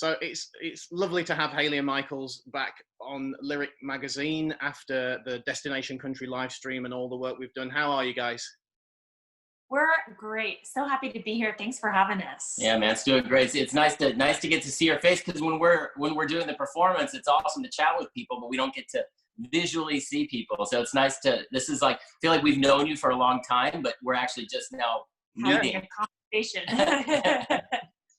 So it's lovely to have Hayley and Michaels back on Lyric Magazine after the Destination Country live stream and all the work we've done. How are you guys? We're great. So happy to be here. Thanks for having us. Yeah, man, it's doing great. It's nice to get to see your face, because when we're doing the performance, it's awesome to chat with people, but we don't get to visually see people. So it's nice to. This is like, I feel like we've known you for a long time, but we're actually just now meeting. Having a conversation.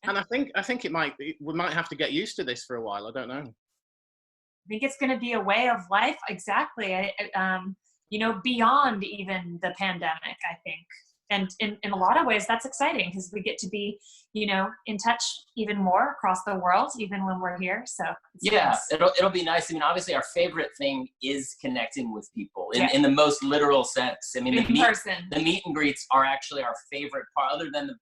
And I think we might have to get used to this for a while. I don't know. I think it's going to be a way of life. Exactly. Beyond even the pandemic, I think. And in a lot of ways, that's exciting, because we get to be, in touch even more across the world, even when we're here. So yeah, nice. It'll be nice. I mean, obviously, our favorite thing is connecting with people in the most literal sense. I mean, the meet and greets are actually our favorite part, other than the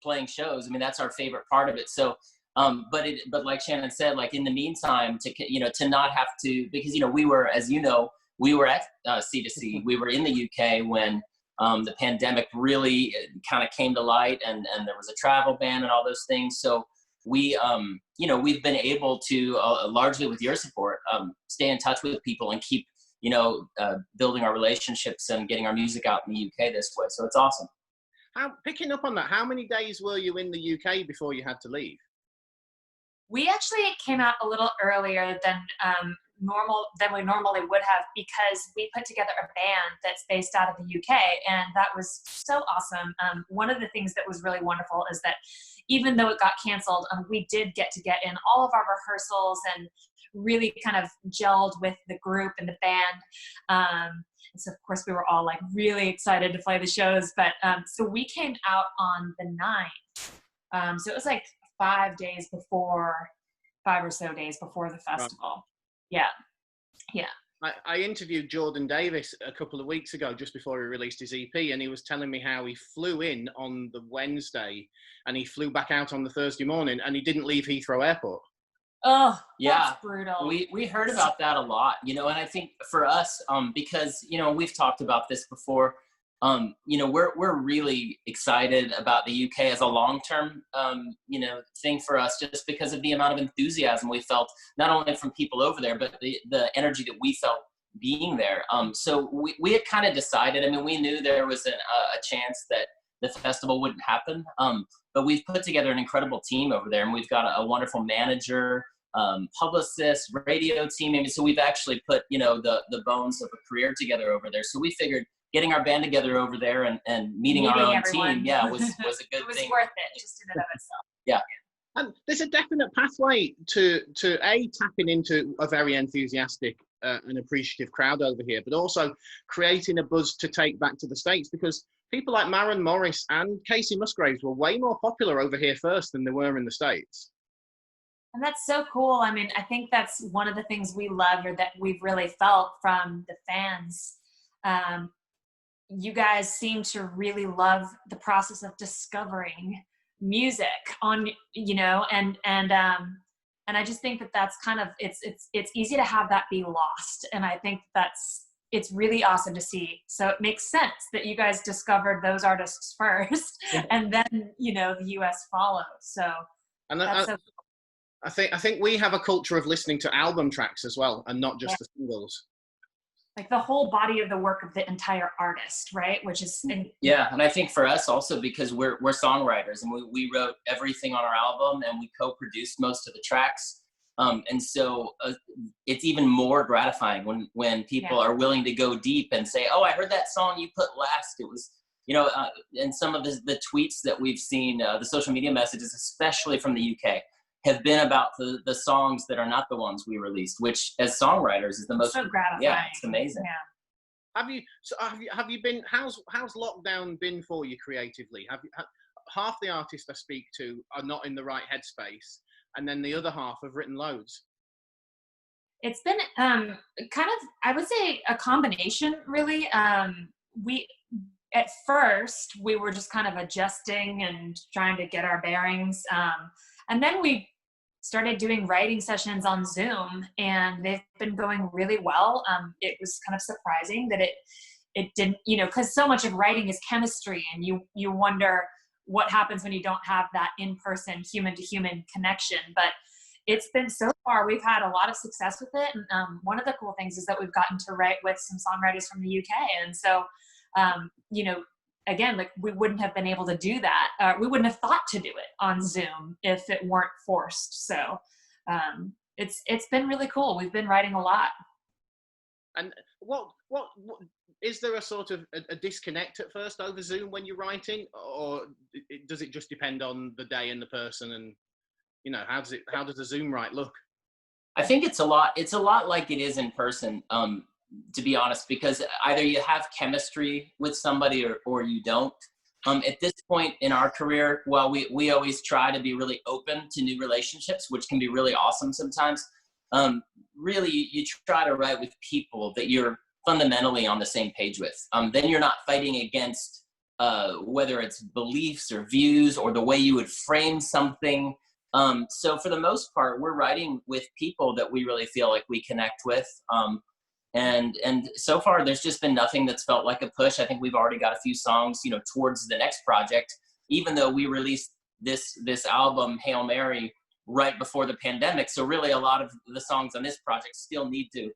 playing shows. I mean, that's our favorite part of it. So, but like Shannon said, like in the meantime, to not have to, because we were, as we were at C2C. We were in the UK when the pandemic really kind of came to light, and there was a travel ban and all those things. So we, we've been able to, largely with your support, stay in touch with people and keep, building our relationships and getting our music out in the UK this way. So it's awesome. Picking up on that, how many days were you in the UK before you had to leave? We actually came out a little earlier than we normally would have, because we put together a band that's based out of the UK, and that was so awesome. One of the things that was really wonderful is that even though it got canceled, we did get in all of our rehearsals and really kind of gelled with the group and the band. And so of course we were all like really excited to play the shows, but so we came out on the 9th. So it was like 5 or so days before the festival. Yeah. I interviewed Jordan Davis a couple of weeks ago, just before he released his EP, and he was telling me how he flew in on the Wednesday and he flew back out on the Thursday morning, and he didn't leave Heathrow Airport. Oh, yeah, that's brutal. We heard about that a lot, and I think for us, because, we've talked about this before, we're really excited about the UK as a long-term, thing for us, just because of the amount of enthusiasm we felt, not only from people over there, but the energy that we felt being there. So we had kind of decided, I mean, we knew there was a chance that the festival wouldn't happen, but we've put together an incredible team over there, and we've got a wonderful manager, publicist, radio team. I mean, so we've actually put, the bones of a career together over there. So we figured getting our band together over there and meeting our own team, was a good thing. It was worth it, just in and of itself. Yeah. And there's a definite pathway to tapping into a very enthusiastic and appreciative crowd over here, but also creating a buzz to take back to the States, because people like Maren Morris and Casey Musgraves were way more popular over here first than they were in the States. And that's so cool. I mean, I think that's one of the things we love, or that we've really felt from the fans. You guys seem to really love the process of discovering music on, and I just think that that's kind of, it's easy to have that be lost. And I think it's really awesome to see. So it makes sense that you guys discovered those artists first, and then, the US followed. So that's so cool. I think we have a culture of listening to album tracks as well, and not just the singles. Like the whole body of the work of the entire artist, right? Which is yeah, and I think for us also, because we're songwriters, and we wrote everything on our album, and we co-produced most of the tracks, and so it's even more gratifying when people are willing to go deep and say, "Oh, I heard that song you put last. It was." And some of the tweets that we've seen, the social media messages, especially from the UK, have been about the songs that are not the ones we released, which as songwriters is the most so gratifying. Yeah, it's amazing. Yeah. Have you been, how's lockdown been for you creatively? Half the artists I speak to are not in the right headspace, and then the other half have written loads? It's been kind of, I would say, a combination, really. At first, we were just kind of adjusting and trying to get our bearings. And then we started doing writing sessions on Zoom, and they've been going really well. It was kind of surprising that it didn't, because so much of writing is chemistry, and you wonder what happens when you don't have that in-person, human-to-human connection. But it's been so far, we've had a lot of success with it. And one of the cool things is that we've gotten to write with some songwriters from the UK. And so, you know, again, like we wouldn't have been able to do that. We wouldn't have thought to do it on Zoom if it weren't forced. So it's been really cool. We've been writing a lot. And what is there a sort of a disconnect at first over Zoom when you're writing, or does it just depend on the day and the person? And you know, how does a Zoom write look? I think it's a lot like it is in person, to be honest, because either you have chemistry with somebody or you don't. At this point in our career, while we always try to be really open to new relationships, which can be really awesome sometimes, really you try to write with people that you're fundamentally on the same page with. Then you're not fighting against whether it's beliefs or views or the way you would frame something. So for the most part, we're writing with people that we really feel like we connect with. And so far, there's just been nothing that's felt like a push. I think we've already got a few songs, you know, towards the next project, even though we released this album, Hail Mary, right before the pandemic. So really a lot of the songs on this project still need to,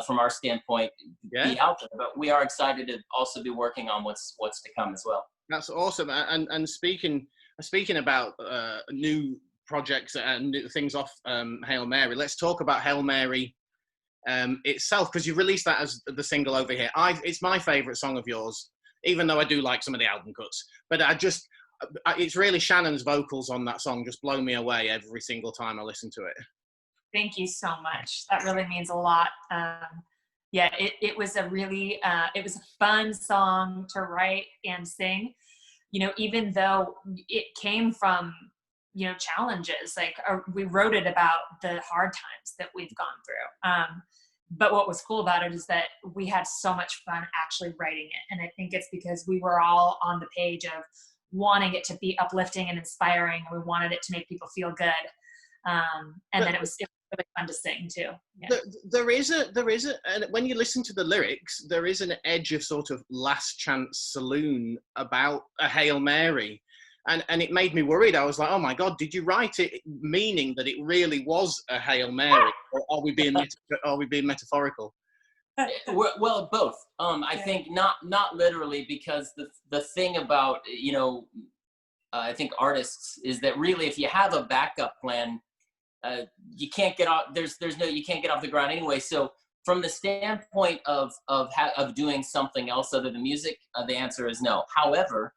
from our standpoint, be out there. But we are excited to also be working on what's to come as well. That's awesome. And speaking about new projects and new things off Hail Mary, let's talk about Hail Mary itself, because you released that as the single over here. It's my favorite song of yours, even though I do like some of the album cuts. But it's really Shannon's vocals on that song just blow me away every single time I listen to it. Thank you so much. That really means a lot. Yeah, it was a really, it was a fun song to write and sing, you know, even though it came from, you know, challenges. Like we wrote it about the hard times that we've gone through. But what was cool about it is that we had so much fun actually writing it. And I think it's because we were all on the page of wanting it to be uplifting and inspiring. And we wanted it to make people feel good. And then it was really fun to sing too. Yeah. There is and when you listen to the lyrics, there is an edge of sort of Last Chance Saloon about a Hail Mary. And it made me worried. I was like, oh my God, did you write it meaning that it really was a Hail Mary? Or are we being metaphorical? Well, both. I think not literally, because the thing about, you know, I think artists is that really if you have a backup plan, you can't get off. You can't get off the ground anyway. So from the standpoint of doing something else other than music, the answer is no. However,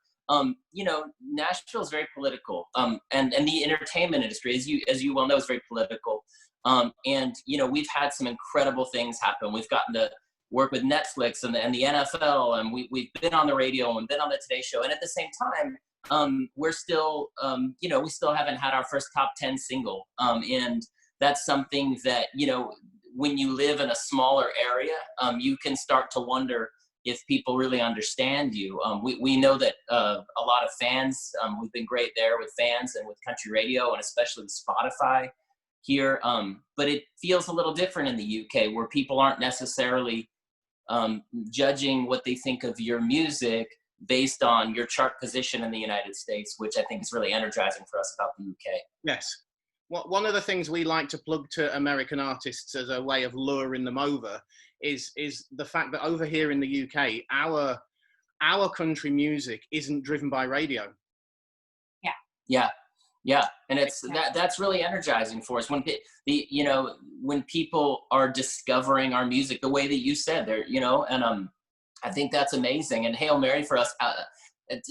you know, Nashville is very political, and the entertainment industry, as you well know, is very political. And you know, we've had some incredible things happen. We've gotten to work with Netflix and the NFL, and we've been on the radio and been on the Today Show. And at the same time, we're still, you know, we still haven't had our first top 10 single. And that's something that, you know, when you live in a smaller area, you can start to wonder if people really understand you. We know that a lot of fans, we've been great there with fans and with country radio, and especially with Spotify here. But it feels a little different in the UK, where people aren't necessarily judging what they think of your music based on your chart position in the United States, which I think is really energizing for us about the UK. Yes. One of the things we like to plug to American artists as a way of luring them over is the fact that over here in the UK, our country music isn't driven by radio. Yeah, and that's really energizing for us when you know, when people are discovering our music the way that you said there, you know, and I think that's amazing. And Hail Mary for us,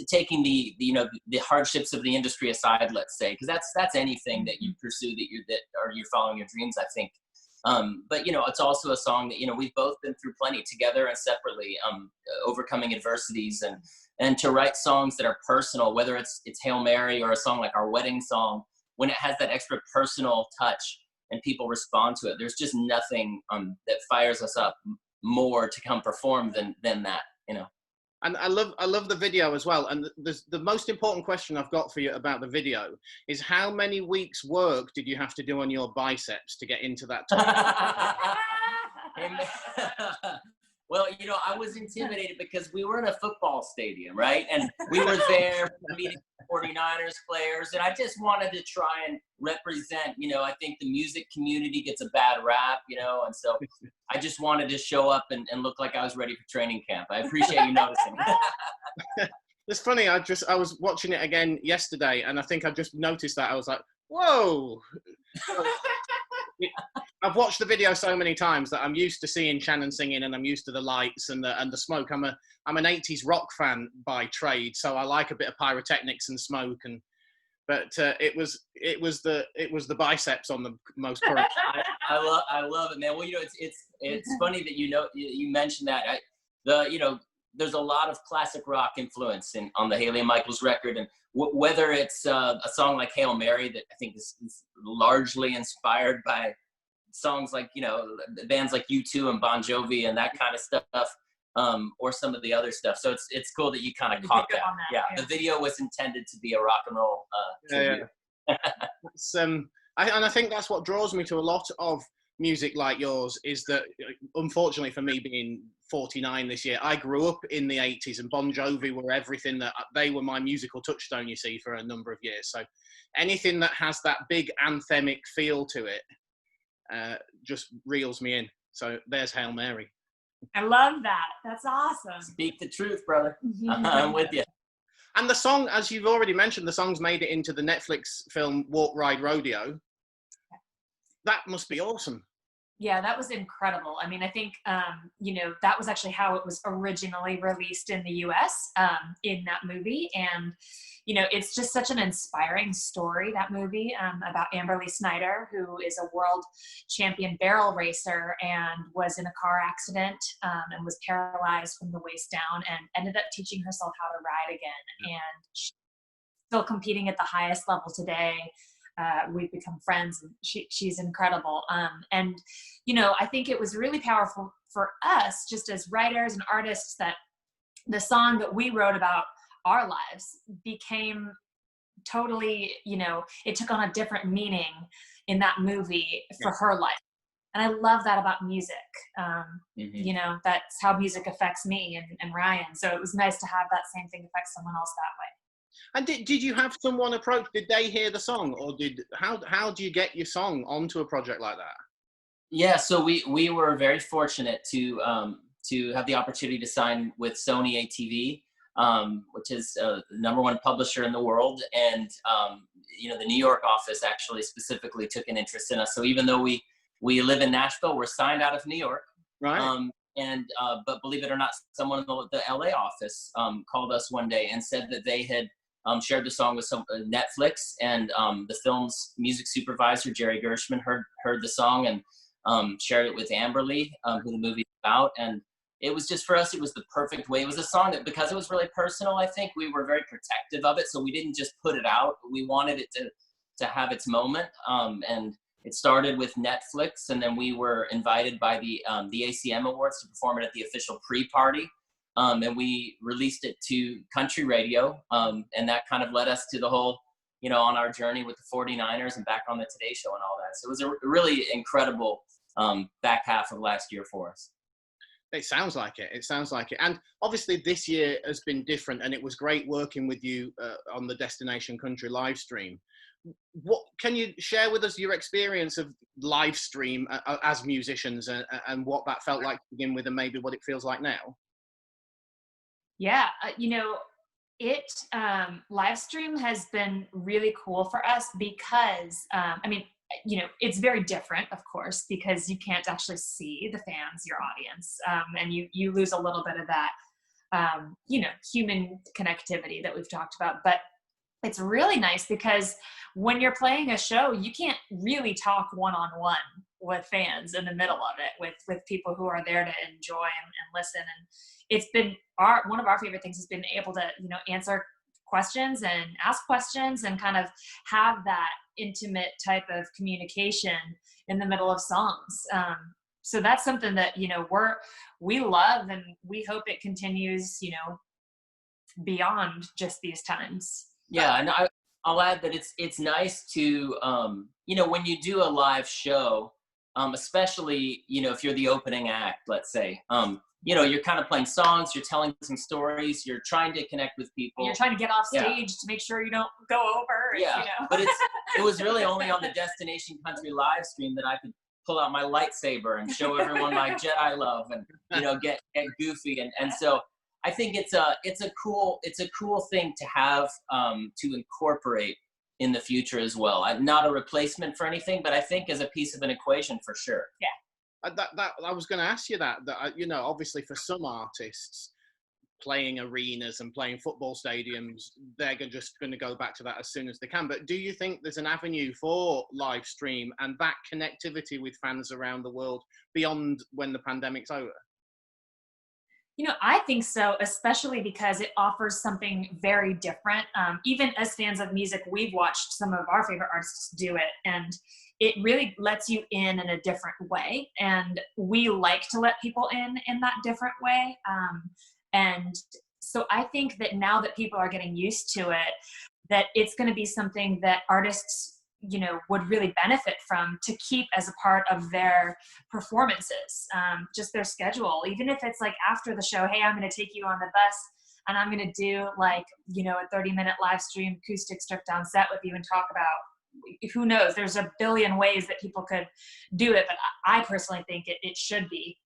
taking the you know, the hardships of the industry aside, let's say, because that's anything that you pursue or you're following your dreams, I think. But you know, it's also a song that, you know, we've both been through plenty together and separately, overcoming adversities, and to write songs that are personal, whether it's Hail Mary or a song like our wedding song, when it has that extra personal touch and people respond to it, there's just nothing that fires us up more to come perform than that, you know. And I love the video as well. And the most important question I've got for you about the video is, how many weeks work did you have to do on your biceps to get into that top? Well, you know, I was intimidated because we were in a football stadium, right? And we were there. 49ers players. And I just wanted to try and represent, I think the music community gets a bad rap, and so I just wanted to show up and look like I was ready for training camp. I appreciate you noticing. It's funny, I was watching it again yesterday, and I think I just noticed that. I was like, whoa. I've watched the video so many times that I'm used to seeing Shannon singing, and I'm used to the lights and the smoke. I'm an 80s rock fan by trade, so I like a bit of pyrotechnics and smoke. But it was the biceps on the most current. I love it, man. Well, it's funny that you mentioned that. There's a lot of classic rock influence on the Haley and Michaels record, and whether it's a song like Hail Mary that I think is largely inspired by songs like, bands like U2 and Bon Jovi and that kind of stuff, or some of the other stuff. So it's cool that you kind of caught that. Yeah, the video was intended to be a rock and roll tribute. I think that's what draws me to a lot of music like yours, is that, unfortunately for me being 49 this year, I grew up in the 80s, and Bon Jovi were everything they were my musical touchstone, you see, for a number of years. So anything that has that big anthemic feel to it just reels me in. So there's Hail Mary. I love that. That's awesome. Speak the truth, brother. I'm with you. And the song, as you've already mentioned, the song's made it into the Netflix film Walk, Ride, Rodeo. That must be awesome. Yeah, that was incredible. I mean, I think, that was actually how it was originally released in the US, in that movie. And, it's just such an inspiring story, that movie, about Amberly Snyder, who is a world champion barrel racer and was in a car accident, and was paralyzed from the waist down, and ended up teaching herself how to ride again. And she's still competing at the highest level today. We've become friends, and she's incredible. And, I think it was really powerful for us, just as writers and artists, that the song that we wrote about our lives became totally, it took on a different meaning in that movie for her life. And I love that about music. That's how music affects me and Ryan. So it was nice to have that same thing affect someone else that way. And did you have someone approach? Did they hear the song, or how do you get your song onto a project like that? Yeah, so we were very fortunate to have the opportunity to sign with Sony ATV, which is the #1 publisher in the world, and the New York office actually specifically took an interest in us. So even though we live in Nashville, we're signed out of New York, right? But believe it or not, someone in the LA office called us one day and said that they had shared the song with Netflix, and the film's music supervisor, Jerry Gershman, heard the song and shared it with Amberly, who the movie's about. And it was just, for us, it was the perfect way. It was a song that, because it was really personal, I think we were very protective of it. So we didn't just put it out. We wanted it to have its moment. And it started with Netflix, and then we were invited by the ACM Awards to perform it at the official pre-party. And we released it to country radio, and that kind of led us to the whole, on our journey with the 49ers and back on the Today Show and all that. So it was a really incredible back half of last year for us. It sounds like it. And obviously this year has been different, and it was great working with you on the Destination Country live stream. What can you share with us your experience of live stream as musicians, and what that felt like to begin with, and maybe what it feels like now? Yeah, live stream has been really cool for us because, it's very different, of course, because you can't actually see the fans, your audience, and you lose a little bit of that, human connectivity that we've talked about. But it's really nice because when you're playing a show, you can't really talk one-on-one with fans in the middle of it, with people who are there to enjoy and listen. And it's been one of our favorite things has been able to, answer questions and ask questions and kind of have that intimate type of communication in the middle of songs. So that's something that, we love, and we hope it continues, beyond just these times. Yeah, and I'll add that it's nice to, when you do a live show, especially, if you're the opening act, let's say, you know, you're kind of playing songs, you're telling some stories, you're trying to connect with people. And you're trying to get off stage to make sure you don't go over. Yeah, You know? But it was really only on the Destination Country live stream that I could pull out my lightsaber and show everyone my Jedi love and, you know, get goofy. And so I think it's a cool thing to have, to incorporate in the future as well. Not a replacement for anything, but I think as a piece of an equation for sure. Yeah. I was going to ask you that you know, obviously for some artists playing arenas and playing football stadiums, they're just going to go back to that as soon as they can. But do you think there's an avenue for live stream and that connectivity with fans around the world beyond when the pandemic's over? You know, I think so, especially because it offers something very different. Even as fans of music, we've watched some of our favorite artists do it, and it really lets you in a different way. And we like to let people in that different way. And so I think that now that people are getting used to it, that it's going to be something that artists, you know, would really benefit from to keep as a part of their performances, just their schedule. Even if it's like after the show, hey, I'm going to take you on the bus and I'm going to do like, you know, a 30-minute live stream acoustic stripped down set with you and talk about, who knows, there's a billion ways that people could do it, but I personally think it should be.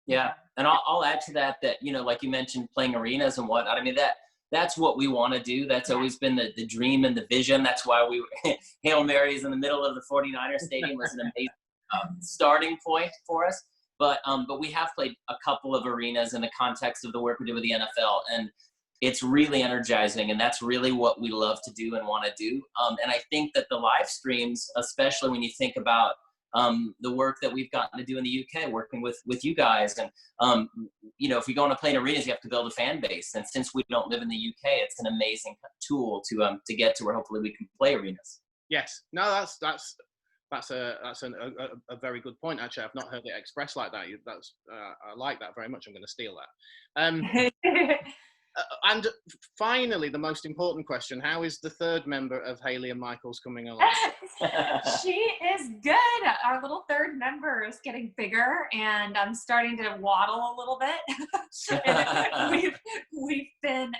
Yeah, and I'll add to that, you know, like you mentioned, playing arenas and whatnot. I mean, that's what we want to do. That's always been the dream and the vision. That's why Hail Marys in the middle of the 49ers stadium was an amazing starting point for us. But we have played a couple of arenas in the context of the work we do with the NFL, and it's really energizing, and that's really what we love to do and want to do. And I think that the live streams, especially when you think about the work that we've gotten to do in the UK, working with you guys, and you know, if we go on to play in arenas, you have to build a fan base, and since we don't live in the UK, it's an amazing tool to get to where hopefully we can play arenas. Yes, no, that's a very good point. Actually, I've not heard it expressed like that. I like that very much. I'm going to steal that. And finally, the most important question: how is the third member of Hayley and Michaels coming along? She is good. Our little third member is getting bigger, and I'm starting to waddle a little bit. And we've been,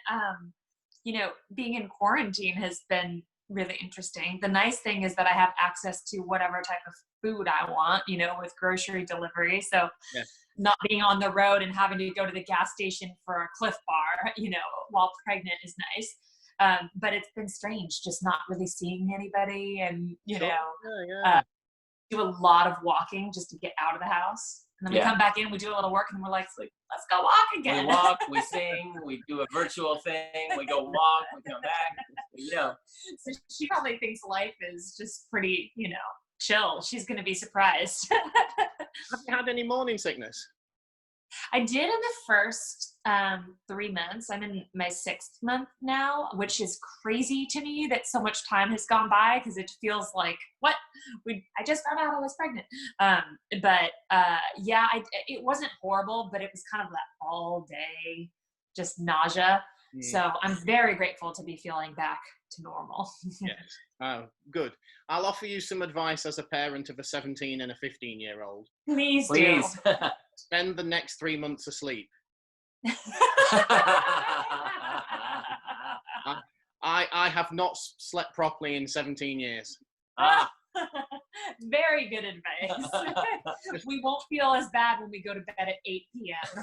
you know, being in quarantine has been really interesting. The nice thing is that I have access to whatever type of food I want, you know, with grocery delivery. So not being on the road and having to go to the gas station for a Cliff Bar, you know, while pregnant is nice. But it's been strange just not really seeing anybody, and, you know, do a lot of walking just to get out of the house. And then we come back in, we do a little work, and we're like, let's go walk again. We walk, we sing, we do a virtual thing, we go walk, we come back, you know. So she probably thinks life is just pretty, you know, chill. She's going to be surprised. Have you had any morning sickness? I did in the first 3 months. I'm in my 6th month now, which is crazy to me that so much time has gone by, because it feels like, what? I just found out I was pregnant. Yeah, it wasn't horrible, but it was kind of that all day, just nausea. So I'm very grateful to be feeling back to normal. Yes. Oh, good. I'll offer you some advice as a parent of a 17 and a 15-year-old. Please do. Spend the next 3 months asleep. I have not slept properly in 17 years. Very good advice. We won't feel as bad when we go to bed at 8 p.m.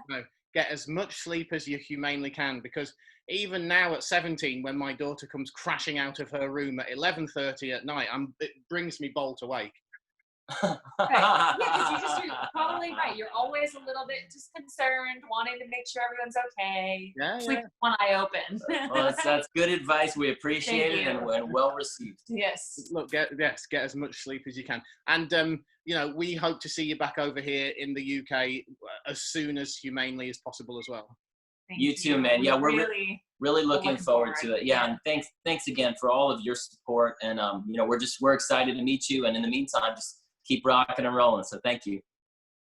No, get as much sleep as you humanely can, because even now at 17, when my daughter comes crashing out of her room at 11:30 at night, it brings me bolt awake. Right. Yeah, because you're probably right. You're always a little bit just concerned, wanting to make sure everyone's okay. Sleep with one eye open. Well, that's good advice. We appreciate it, and well received. Yes. Look, get as much sleep as you can, and you know, we hope to see you back over here in the UK as soon as humanely as possible as well. Thank you too, man. Yeah, we're really looking forward to it. Yeah, and thanks again for all of your support, and you know, we're excited to meet you, and in the meantime, just keep rocking and rolling. So thank you.